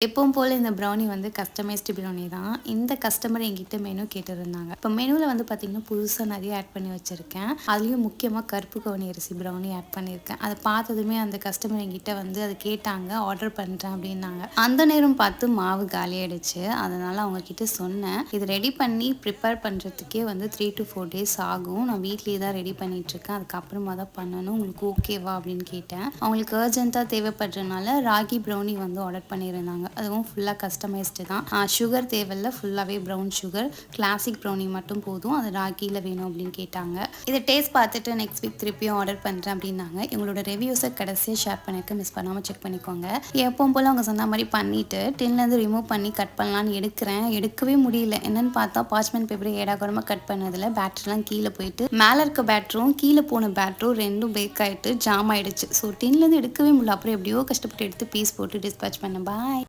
எப்பவும் போல இந்த ப்ரௌனி வந்து கஸ்டமைஸ்டு ப்ரௌனி தான். இந்த கஸ்டமர் என்கிட்ட மெனு கேட்டிருந்தாங்க. இப்போ மெனுவில் வந்து பார்த்தீங்கன்னா புதுசாக நிறைய ஆட் பண்ணி வச்சுருக்கேன். அதுலேயும் முக்கியமாக கருப்பு கவுனி அரிசி ப்ரௌனி ஆட் பண்ணியிருக்கேன். அதை பார்த்ததுமே அந்த கஸ்டமர் என்கிட்ட வந்து அதை கேட்டாங்க, ஆர்டர் பண்ணுறேன் அப்படின்னாங்க. அந்த நேரம் பார்த்து மாவு காலியாயிடுச்சு. அதனால் அவங்கக்கிட்ட சொன்னேன், இது ரெடி பண்ணி ப்ரிப்பேர் பண்ணுறதுக்கே வந்து 3 to 4 days ஆகும். நான் வீட்லேயே தான் ரெடி பண்ணிகிட்ருக்கேன். அதுக்கப்புறமா தான் பண்ணணும். உங்களுக்கு ஓகேவா அப்படின்னு கேட்டேன். அவங்களுக்கு அர்ஜென்ட்டாக தேவைப்படுறதுனால ராகி ப்ரௌனி வந்து ஆர்டர் பண்ணியிருந்தாங்க. அதுவும் ஃபுல்லாக கஸ்டமைஸ்டு தான். சுகர் தேவையில்ல, ஃபுல்லாகவே ப்ரௌன் சுகர், கிளாசிக் ப்ரௌனி மட்டும் போதும். அது ராகியில் வேணும் அப்படின்னு கேட்டாங்க. இதை டேஸ்ட் பார்த்துட்டு நெக்ஸ்ட் வீக் திருப்பியும் ஆர்டர் பண்ணுறேன் அப்படின்னாங்க. இவங்களோட ரிவ்யூஸை கடைசியாக ஷேர் பண்ணியிருக்கேன், மிஸ் பண்ணாமல் செக் பண்ணிக்கோங்க. எப்பவும் போல் அவங்க சொன்ன மாதிரி பண்ணிவிட்டு டின்லேருந்து ரிமூவ் பண்ணி கட் பண்ணலான்னு எடுக்கவே முடியல. என்னென்னு பார்த்தா பார்ச்மெண்ட் பேப்பரை ஏடாகுறமாக கட் பண்ணதில் பேட்டர்லாம் கீழே போயிட்டு மேலே இருக்க பேட்டரும் கீழே போன பேட்டரும் ரெண்டும் பேக் ஆகிட்டு ஜாம் ஆகிடுச்சு. ஸோ டின்லேருந்து எடுக்கவே முடியல. அப்புறம் எப்படியோ கஷ்டப்பட்டு எடுத்து பீஸ் போட்டு டிஸ்பேச் பண்ணேன். பாய்.